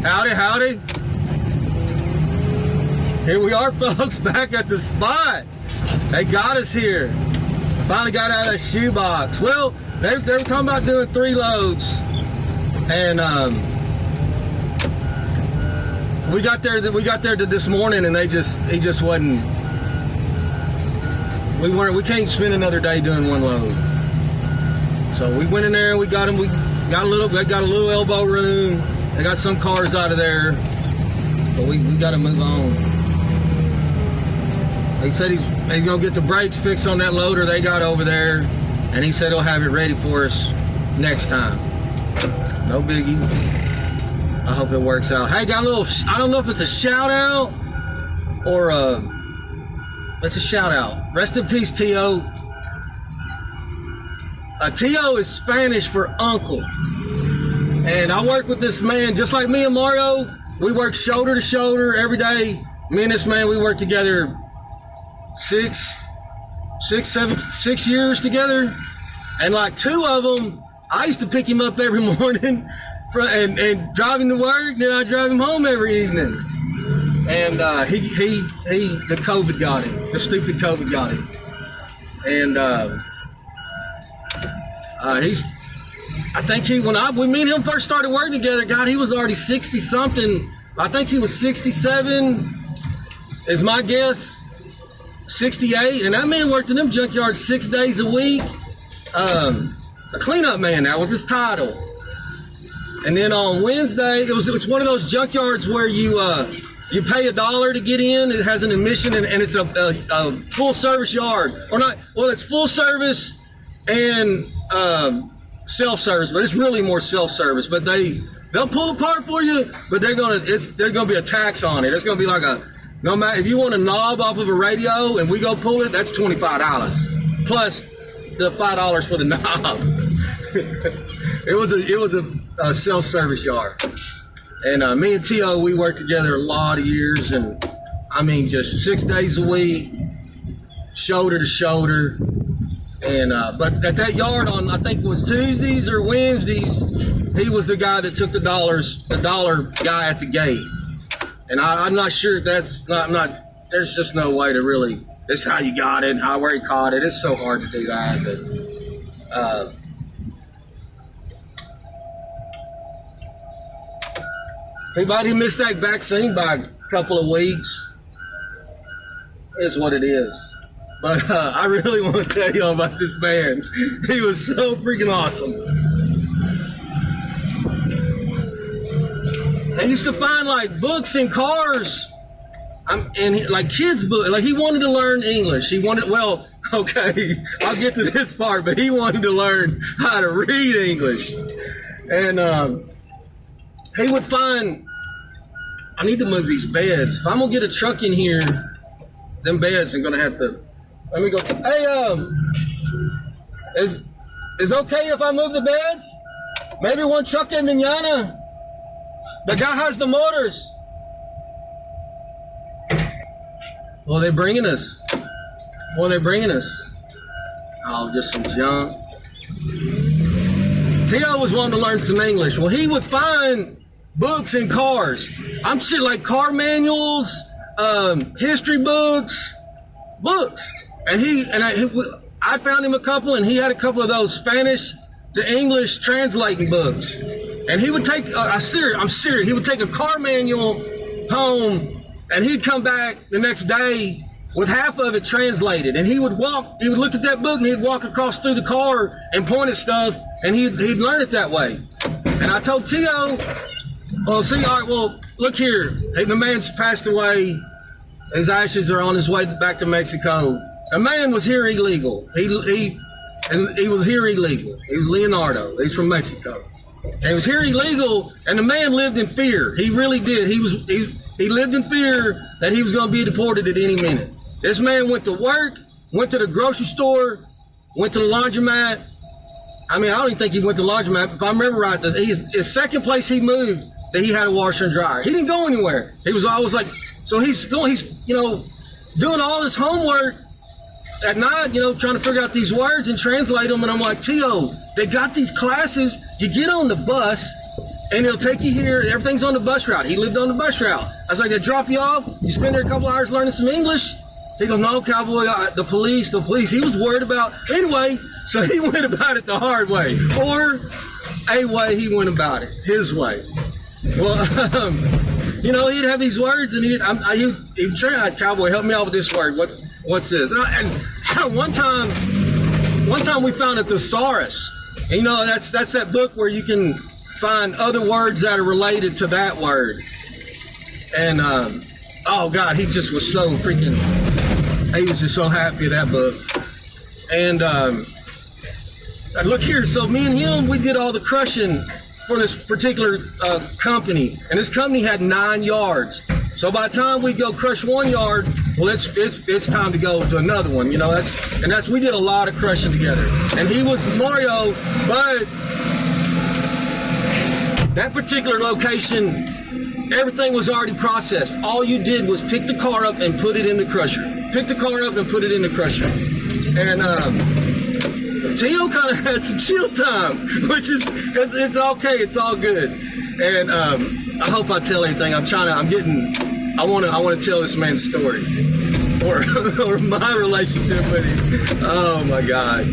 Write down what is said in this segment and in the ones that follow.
Howdy, howdy. Here we are, folks, back at the spot. They got us here. Finally got out of that shoebox. Well, they were talking about doing 3 loads. And we got there this morning, and he just wasn't. We can't spend another day doing 1 load. So we went in there and we got them. We got a little elbow room. They got some cars out of there, but we got to move on. He said he's gonna get the brakes fixed on that loader they got over there, and he said he'll have it ready for us next time. No biggie. I hope it works out. Hey, got a little, I don't know if it's a shout out or it's a shout out. Rest in peace, Tio. Tio is Spanish for uncle. And I work with this man, just like me and Mario. We work shoulder to shoulder every day. Me and this man, we work together 6 years together. And like 2 of them, I used to pick him up every morning and drive him to work, then I drive him home every evening. And the COVID got him. The stupid COVID got him. And I think when me and him first started working together, God, he was already 60 something. I think he was 67 is my guess, 68. And that man worked in them junkyards 6 days a week. A cleanup man, that was his title. And then on Wednesday, it's one of those junkyards where you pay $1 to get in. It has an admission, and it's a full service yard, or not. Well, it's full service and self-service, but it's really more self-service. But they'll pull apart for you, but there's gonna be a tax on it. It's gonna be like no matter if you want a knob off of a radio and we go pull it, that's $25 plus the $5 for the knob. It was a self-service yard, and me and Tio, we worked together a lot of years, and I mean just 6 days a week, shoulder to shoulder. And but at that yard on, I think it was Tuesdays or Wednesdays, he was the guy that took the dollar guy at the gate. And I'm not sure that's not. There's just no way to really. This is how you got it, and where he caught it. It's so hard to do that. But anybody missed that vaccine by a couple of weeks is what it is. But I really want to tell you all about this man. He was so freaking awesome. He used to find like books in cars, like kids' books. Like he wanted to learn English. Okay, I'll get to this part, but he wanted to learn how to read English. And he would find, I need to move these beds. If I'm gonna get a truck in here, them beds are gonna have to. Let me go. Hey, is okay if I move the beds? Maybe one truck in mañana. The guy has the motors. What are they bringing us? Oh, just some junk. Tio was wanting to learn some English. Well, he would find books in cars. I'm sure like car manuals, history books. And I found him a couple, and he had a couple of those Spanish to English translating books. And he would take, I'm serious, he would take a car manual home, and he'd come back the next day with half of it translated. And he would look at that book, and he'd walk across through the car and point at stuff, and he'd learn it that way. And I told Tio, all right, well, look here, the man's passed away. His ashes are on his way back to Mexico. The man was here illegal. He was here illegal. He's Leonardo. He's from Mexico. And he was here illegal, and the man lived in fear. He really did. He lived in fear that he was going to be deported at any minute. This man went to work, went to the grocery store, went to the laundromat. I mean, I don't even think he went to the laundromat. If I remember right, his second place he moved that he had a washer and dryer. He didn't go anywhere. He was always like, so he's doing all this homework at night, trying to figure out these words and translate them. And I'm like, Tio, they got these classes. You get on the bus and it'll take you here. Everything's on the bus route. He lived on the bus route. I was like, they drop you off. You spend there a couple hours learning some English. He goes, no, cowboy, the police. He was worried about, anyway, so he went about it the hard way. Or a way he went about it, his way. Well, you know, he'd have these words, and he'd try, cowboy, help me out with this word. What's this? And one time we found a thesaurus. And, you know, that's that book where you can find other words that are related to that word. And, oh, God, he just was so freaking, he was just so happy with that book. And look here, so me and him, we did all the crushing for this particular company. And this company had 9 yards. So by the time we go crush 1 yard, well, it's time to go to another one. You know, we did a lot of crushing together. And he was Mario, but that particular location, everything was already processed. All you did was pick the car up and put it in the crusher. Pick the car up and put it in the crusher. And Tio kind of had some chill time, which is it's okay, it's all good. And I hope I tell anything. I want to tell this man's story, or my relationship with him. Oh my God!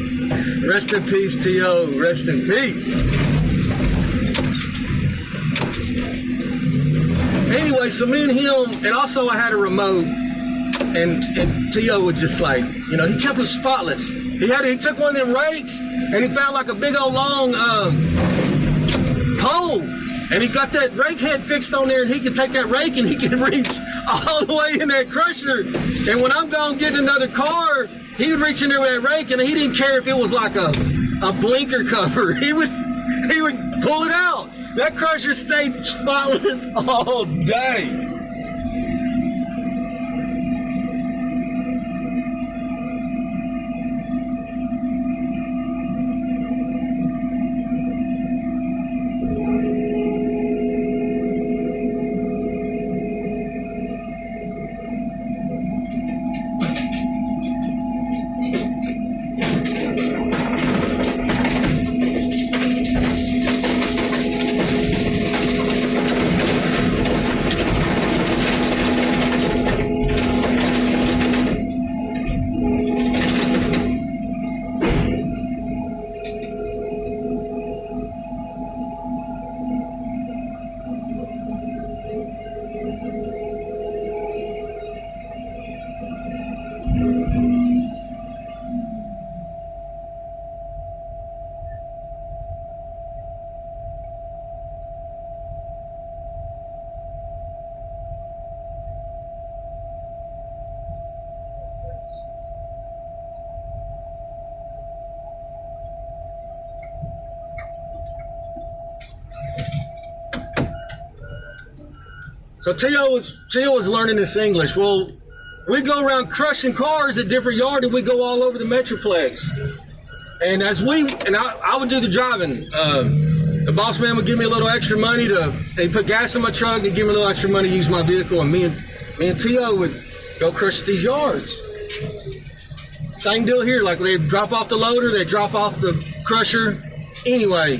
Rest in peace, Tio. Rest in peace. Anyway, so me and him, and also I had a remote, and Tio would just like, you know, he kept it spotless. He took one of them rakes, and he found like a big old long pole, and he got that rake head fixed on there, and he could take that rake and he could reach all the way in that crusher. And when I'm going getting another car, he would reach in there with that rake, and he didn't care if it was like a blinker cover. He would pull it out. That crusher stayed spotless all day. So Tio was learning this English. Well, we'd go around crushing cars at different yards, and we'd go all over the Metroplex. And I would do the driving. The boss man would give me a little extra money they'd put gas in my truck and give me a little extra money to use my vehicle. And me and Tio would go crush these yards. Same deal here. Like they'd drop off the loader, they'd drop off the crusher. Anyway,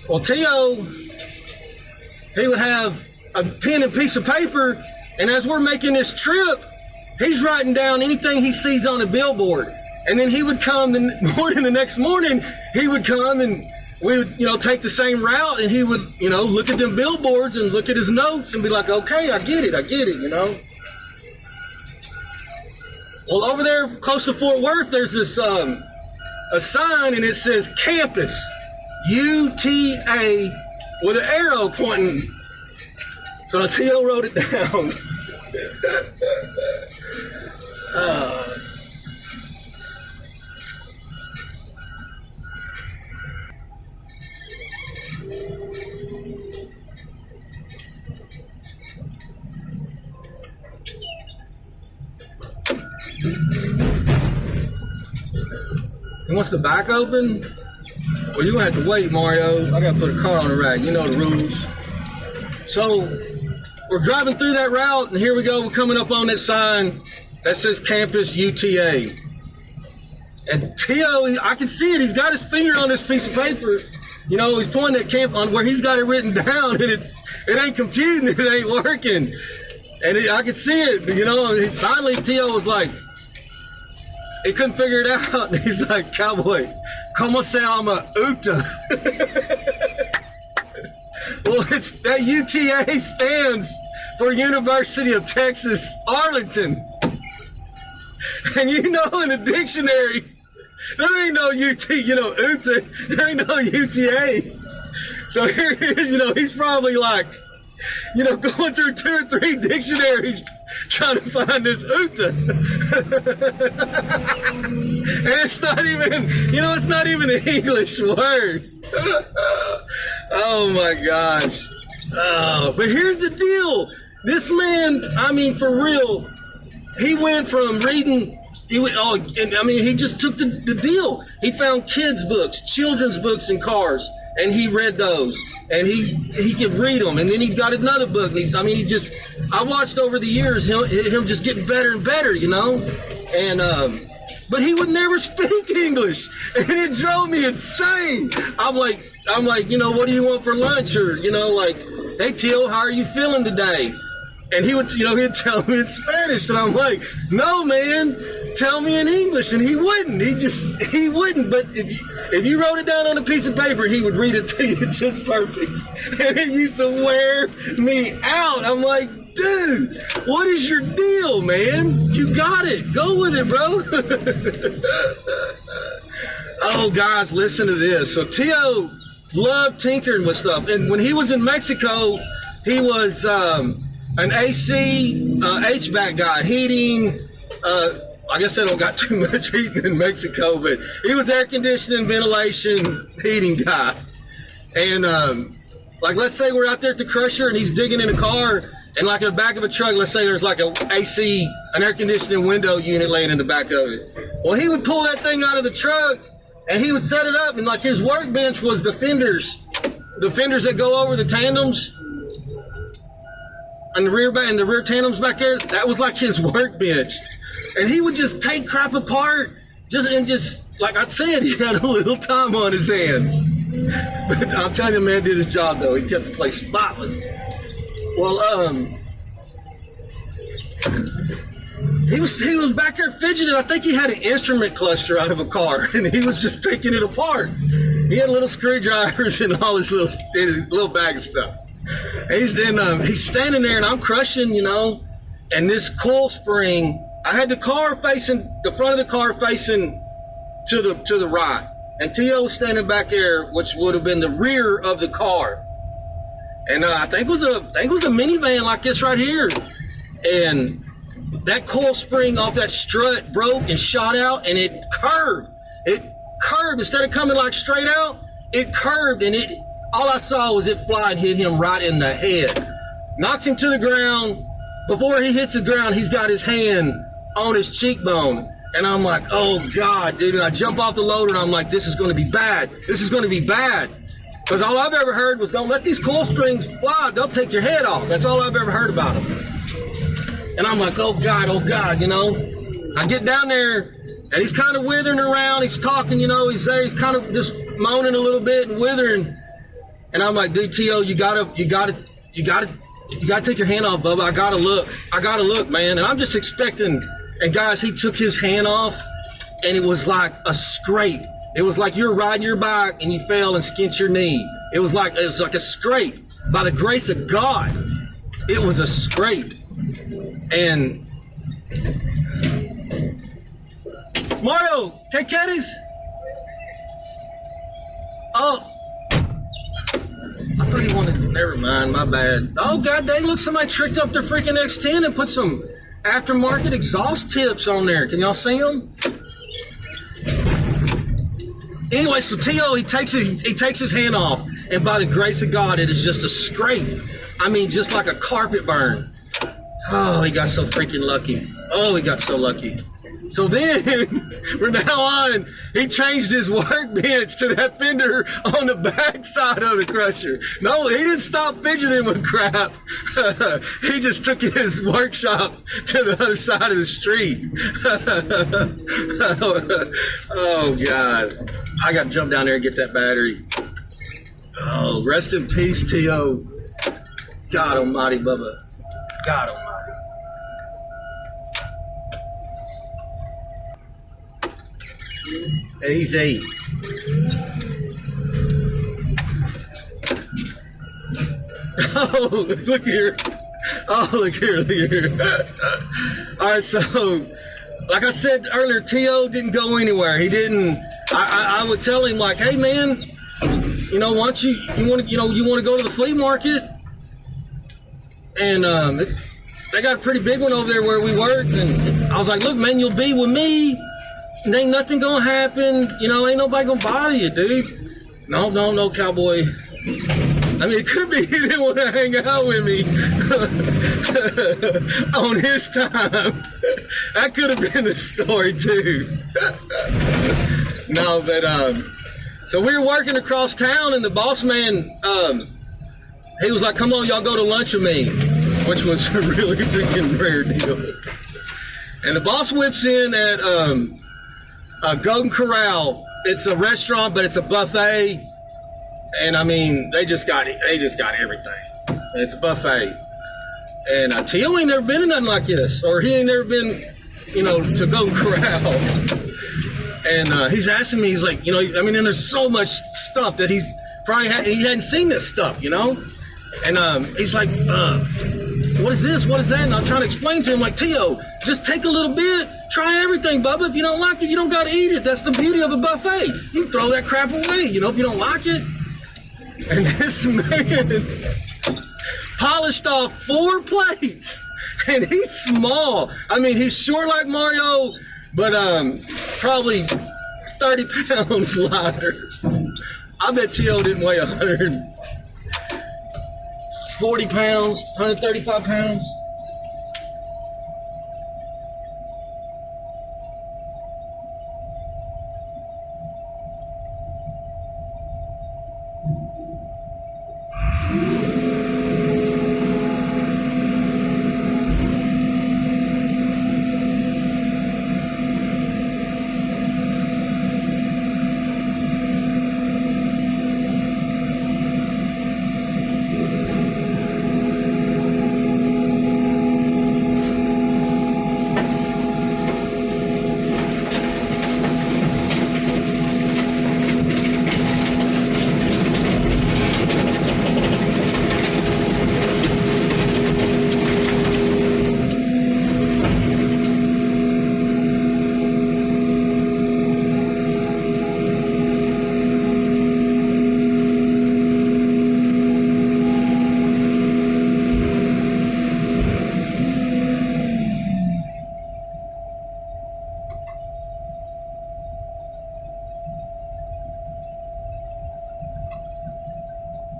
well, Tio, he would have a pen and piece of paper, and as we're making this trip, he's writing down anything he sees on a billboard. And then he would come the next morning, he would come and we would, take the same route, and he would, look at them billboards and look at his notes and be like, okay, I get it. Well, over there close to Fort Worth, there's this a sign, and it says campus, UTA, with an arrow pointing. So Tio wrote it down. And once the back open, well, you're gonna have to wait, Mario. I gotta put a car on the rack. You know the rules. So we're driving through that route, and here we go. We're coming up on that sign that says Campus UTA. And Tio, I can see it. He's got his finger on this piece of paper, You know, he's pointing at camp on where he's got it written down, and it ain't computing, it ain't working. And I could see it, you know. And finally, Tio was like, he couldn't figure it out. And he's like, cowboy, como se llama UTA? Well, it's that UTA stands for University of Texas, Arlington. And you know, in the dictionary, there ain't no UT, you know, UTA, there ain't no UTA. So here he is, you know, he's probably like, you know, going through 2 or 3 dictionaries trying to find this UTA. And it's not even, you know, it's not even an English word. Oh my gosh. Oh, but here's the deal. This man, I mean, for real, he went from reading, he just took the deal. He found kids' books, children's books in cars, and he read those. And he could read them. And then he got another book. I watched over the years him just getting better and better, you know? And, but he would never speak English. And it drove me insane. I'm like, you know, what do you want for lunch? Or, you know, like, hey, Tio, how are you feeling today? And he would, you know, he'd tell me in Spanish. And I'm like, no, man, tell me in English. And he wouldn't. He wouldn't. But if you wrote it down on a piece of paper, he would read it to you just perfect. And it used to wear me out. I'm like, dude, what is your deal, man? You got it. Go with it, bro. Oh, guys, listen to this. So Tio loved tinkering with stuff. And when he was in Mexico, he was an AC HVAC guy, heating. I guess they don't got too much heating in Mexico, but he was air conditioning, ventilation, heating guy. And like, let's say we're out there at the crusher and he's digging in a car, and like in the back of a truck, let's say there's like an air conditioning window unit laying in the back of it. Well, he would pull that thing out of the truck and he would set it up, and like his workbench was the fenders that go over the tandems. And the rear tandems back there, that was like his workbench. And he would just take crap apart, just like I said, he had a little time on his hands. But I'm telling you, man, did his job though. He kept the place spotless. Well, he was back there fidgeting. I think he had an instrument cluster out of a car, and he was just taking it apart. He had little screwdrivers and all his little bag of stuff. And he's standing there, and I'm crushing, you know, and this coil spring, I had the front of the car facing to the right, and Tio was standing back there, which would have been the rear of the car. And I think it was a minivan like this right here, and that coil spring off that strut broke and shot out, and it curved. Instead of coming like straight out, it curved, and all I saw was it fly and hit him right in the head. Knocks him to the ground. Before he hits the ground, he's got his hand on his cheekbone. And I'm like, oh God, dude. And I jump off the loader and I'm like, this is going to be bad. This is going to be bad. Because all I've ever heard was, don't let these coil springs fly. They'll take your head off. That's all I've ever heard about them. And I'm like, oh God, you know. I get down there and he's kind of withering around. He's talking, you know, he's there. He's kind of just moaning a little bit and withering. And I'm like, dude, Tio, you gotta take your hand off, Bubba. I gotta look, man. And I'm just expecting, and guys, he took his hand off, and it was like a scrape. It was like you're riding your bike and you fell and skinned your knee. It was like a scrape. By the grace of God, it was a scrape. And Mario, take caddies. Oh. I thought he wanted, never mind, my bad. Oh, God dang, look, somebody tricked up their freaking X10 and put some aftermarket exhaust tips on there. Can y'all see them? Anyway, so Tio, he takes his hand off, and by the grace of God, it is just a scrape. I mean, just like a carpet burn. Oh, he got so freaking lucky. Oh, he got so lucky. So then, from now on, he changed his workbench to that fender on the back side of the crusher. No, he didn't stop fidgeting with crap. He just took his workshop to the other side of the street. Oh, God. I got to jump down there and get that battery. Oh, rest in peace, Tio. God almighty, Bubba. God almighty. Easy. Oh, look here. Oh, look here. All right, so like I said earlier, Tio didn't go anywhere. He didn't. I would tell him like, hey man, you know, why don't you want to go to the flea market, and they got a pretty big one over there where we work, and I was like, look man, you'll be with me, and ain't nothing gonna happen, you know, ain't nobody gonna bother you, dude. No, cowboy. I mean, it could be he didn't want to hang out with me on his time. That could have been the story too. No, but so we were working across town, and the boss man, he was like, "Come on, y'all go to lunch with me," which was a really freaking rare deal. And the boss whips in at Golden Corral. It's a restaurant, but it's a buffet. And I mean, they just got everything. It's a buffet. And Tio ain't never been in nothing like this, or he ain't never been, you know, to Golden Corral. And he's asking me, he's like, you know, I mean, and there's so much stuff that he hadn't seen this stuff, you know. And he's like, what is this? What is that? And I'm trying to explain to him, like, Tio, just take a little bit, try everything, Bubba. If you don't like it, you don't got to eat it. That's the beauty of a buffet. You can throw that crap away, you know, if you don't like it. And this man polished off 4 plates, and he's small. I mean, he's short like Mario, but probably 30 pounds lighter. I bet Tio didn't weigh 140 pounds, 135 pounds.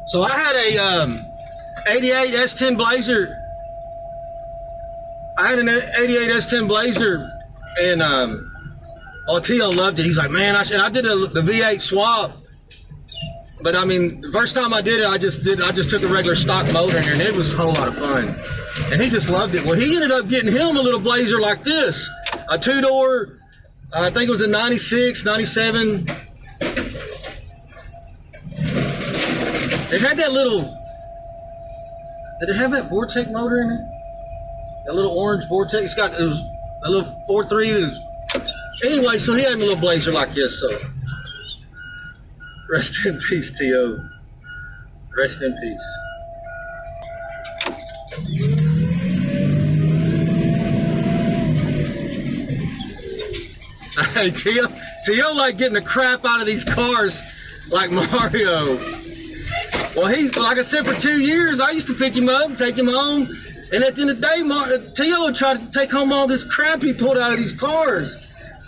So I had a 88 S10 Blazer. I had an 88 S10 Blazer, and Tio loved it. He's like, man, I did the V8 swap, but I mean, the first time I did it, I just took a regular stock motor in there, and it was a whole lot of fun. And he just loved it. Well, he ended up getting him a little Blazer like this, a 2-door. I think it was a 96, 97. It had that little, did it have that Vortex motor in it? That little orange Vortex? It was a little 4.3. Anyway, so he had a little Blazer like this, so. Rest in peace, Tio. Rest in peace. Hey, Tio like getting the crap out of these cars like Mario. Well, like I said, for 2 years, I used to pick him up, take him home, and at the end of the day, Tio would try to take home all this crap he pulled out of these cars.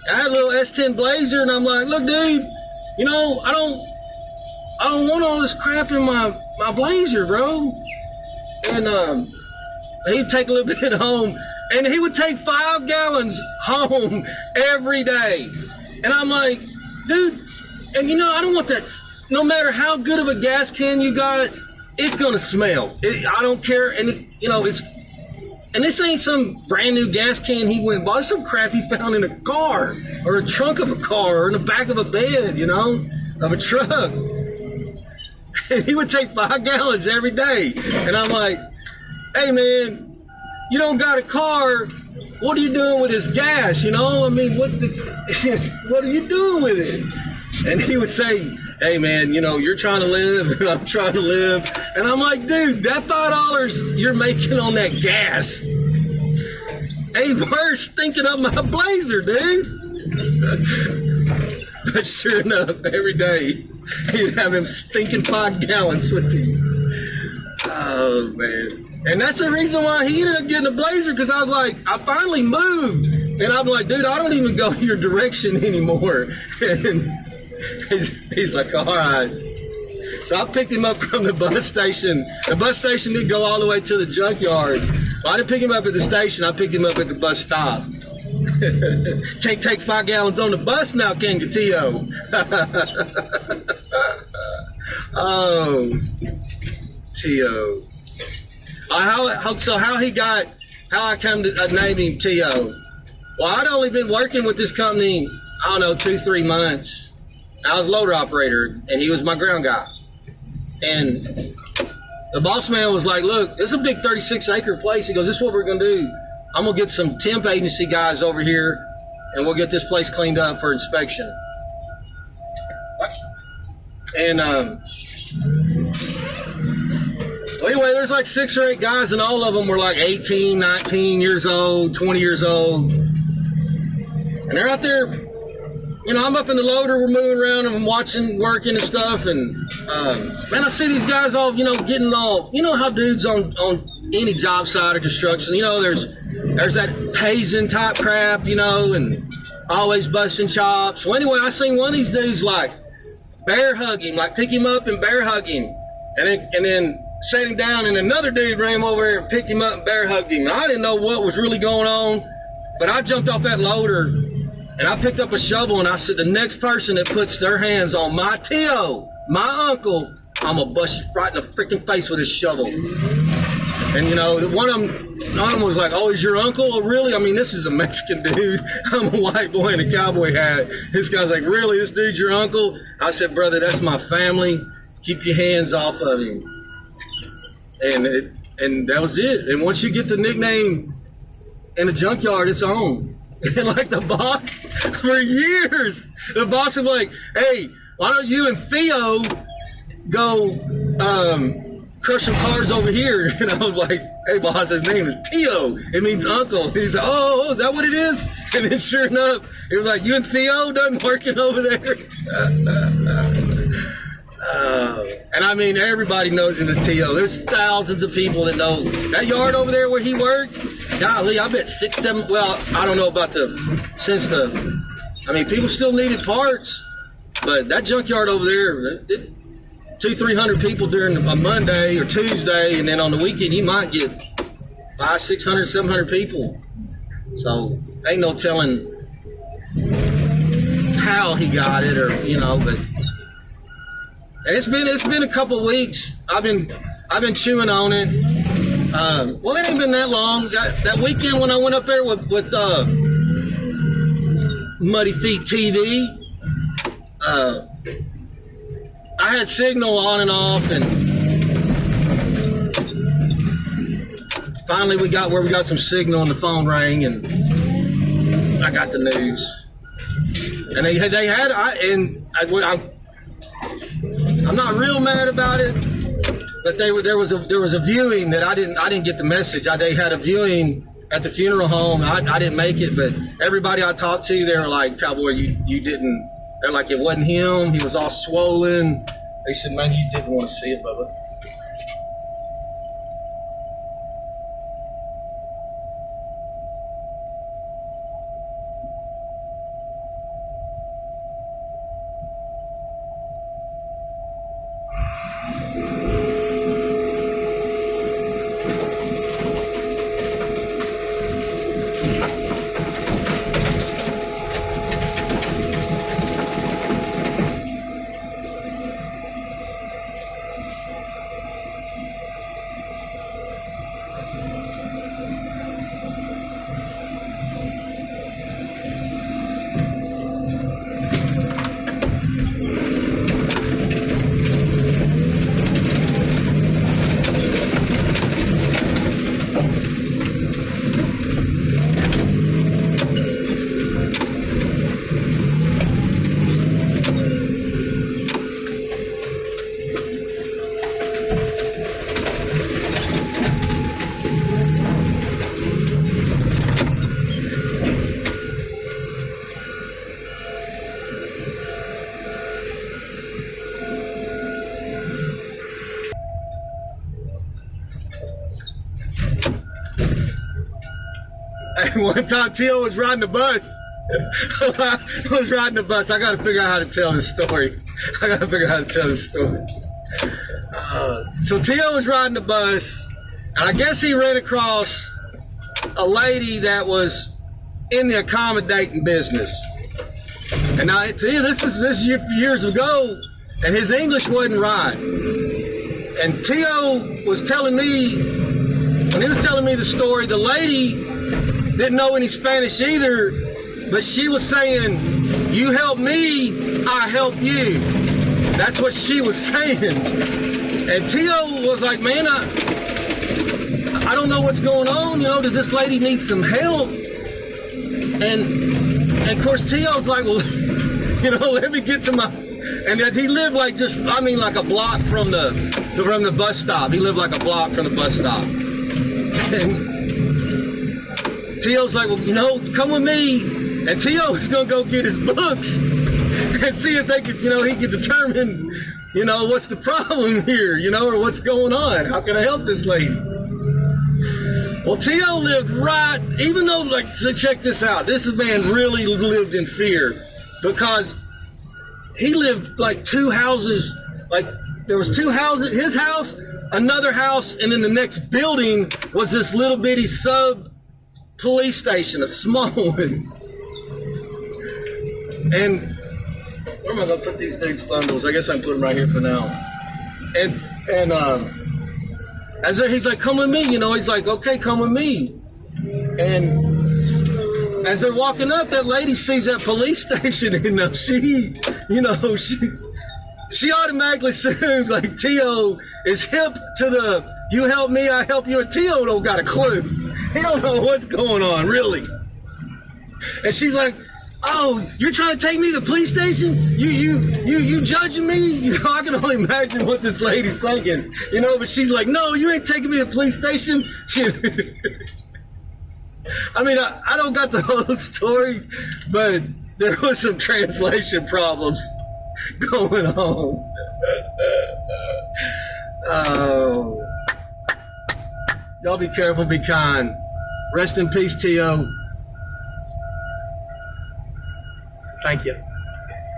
And I had a little S10 Blazer, and I'm like, look, dude, you know, I don't want all this crap in my Blazer, bro. And he'd take a little bit home, and he would take 5 gallons home every day. And I'm like, dude, and you know, I don't want that. No matter how good of a gas can you got, it's gonna smell. I don't care, and you know and this ain't some brand new gas can he went and bought. It's some crap he found in a car, or a trunk of a car, or in the back of a bed, you know, of a truck. And he would take 5 gallons every day. And I'm like, hey man, you don't got a car. What are you doing with this gas? You know, I mean, what are you doing with it? And he would say, hey man, you know, you're trying to live and I'm trying to live. And I'm like, dude, that $5 you're making on that gas ain't worse thinking of my Blazer, dude. But sure enough, every day he'd have him stinking 5 gallons with him. Oh man. And that's the reason why he ended up getting a Blazer, because I was like, I finally moved. And I'm like, dude, I don't even go your direction anymore. And he's like, all right. So I picked him up from the bus station. The bus station didn't go all the way to the junkyard. Well, I didn't pick him up at the station. I picked him up at the bus stop. Can't take 5 gallons on the bus now, can you, Tio? Oh, Tio. How I come to name him Tio? Well, I'd only been working with this company, I don't know, 2-3 months. I was a loader operator, and he was my ground guy. And the boss man was like, look, this is a big 36-acre place. He goes, this is what we're going to do. I'm going to get some temp agency guys over here, and we'll get this place cleaned up for inspection. And well, anyway, there's like 6 or 8 guys, and all of them were like 18, 19 years old, 20 years old. And they're out there, you know, I'm up in the loader, we're moving around, and I'm watching, working and stuff. And, man, I see these guys all, you know, getting all, you know how dudes on any job site or construction, you know, there's that hazing type crap, you know, and always busting chops. Well, anyway, I seen one of these dudes, like, bear hug him, like pick him up and bear hug him. And then sat him down, and another dude ran him over there and picked him up and bear hugged him. And I didn't know what was really going on, but I jumped off that loader and I picked up a shovel, and I said, the next person that puts their hands on my Tio, my uncle, I'm gonna bust you right in the freaking face with this shovel. And you know, one of them was like, oh, he's your uncle? Oh, really? I mean, this is a Mexican dude. I'm a white boy in a cowboy hat. This guy's like, really? This dude's your uncle? I said, brother, that's my family. Keep your hands off of him. And that was it. And once you get the nickname in the junkyard, it's on. And like the boss, for years, the boss was like, hey, why don't you and Theo go crush some cars over here? And I was like, hey boss, his name is Tio. It means uncle. And he's like, oh, is that what it is? And then sure enough, it was like, you and Theo done working over there? And I mean, everybody knows him as Tio. There's thousands of people that know that yard over there where he worked. Golly, I bet 6, 7. Well, I don't know about I mean, people still needed parts, but that junkyard over there, 200-300 people during a Monday or Tuesday, and then on the weekend you might get 500, 600, 700 people. So ain't no telling how he got it, or you know, but. And it's been a couple weeks. I've been chewing on it. Well, it ain't been that long. That weekend when I went up there with Muddy Feet TV, I had signal on and off, and finally we got some signal, and the phone rang, and I got the news. And I'm not real mad about it, but there was a viewing that I didn't get the message. They had a viewing at the funeral home. I didn't make it, but everybody I talked to, they were like, Cowboy, you didn't. They're like, it wasn't him. He was all swollen. They said, man, you didn't want to see it, Bubba. one time Tio was riding the bus. I was riding the bus. I got to figure out how to tell this story. So Tio was riding the bus, and I guess he ran across a lady that was in the accommodating business. And now, Tio, this is years ago, and his English wasn't right. And Tio was telling me, when he was telling me the story, the lady didn't know any Spanish either, but she was saying, "You help me, I help you." That's what she was saying. And Tio was like, "Man, I don't know what's going on. Does this lady need some help?" And of course, Tio's like, "Well, let me get to my..." And that he lived like a block from the bus stop. He lived like a block from the bus stop. And Tio's like, "Well, come with me." And Tio is going to go get his books and see if they could, he could determine, what's the problem here, or what's going on. How can I help this lady? Well, Tio lived right, even though, so check this out. This man really lived in fear because he lived like two houses, there was two houses, his house, another house, and then the next building was this little bitty sub police station, a small one. And where am I going to put these dudes' bundles? I guess I can put them right here for now. And as he's like, "Come with me," he's like, "Okay, come with me." And as they're walking up, that lady sees that police station, and she automatically assumes like Tio is hip to the "you help me, I help you." And Tio don't got a clue. He don't know what's going on, really. And she's like, "Oh, you're trying to take me to the police station? You judging me?" I can only imagine what this lady's thinking, but she's like, "No, you ain't taking me to the police station." I mean, I don't got the whole story, but there was some translation problems going on. Oh. Y'all be careful, be kind. Rest in peace, Tio. Thank you.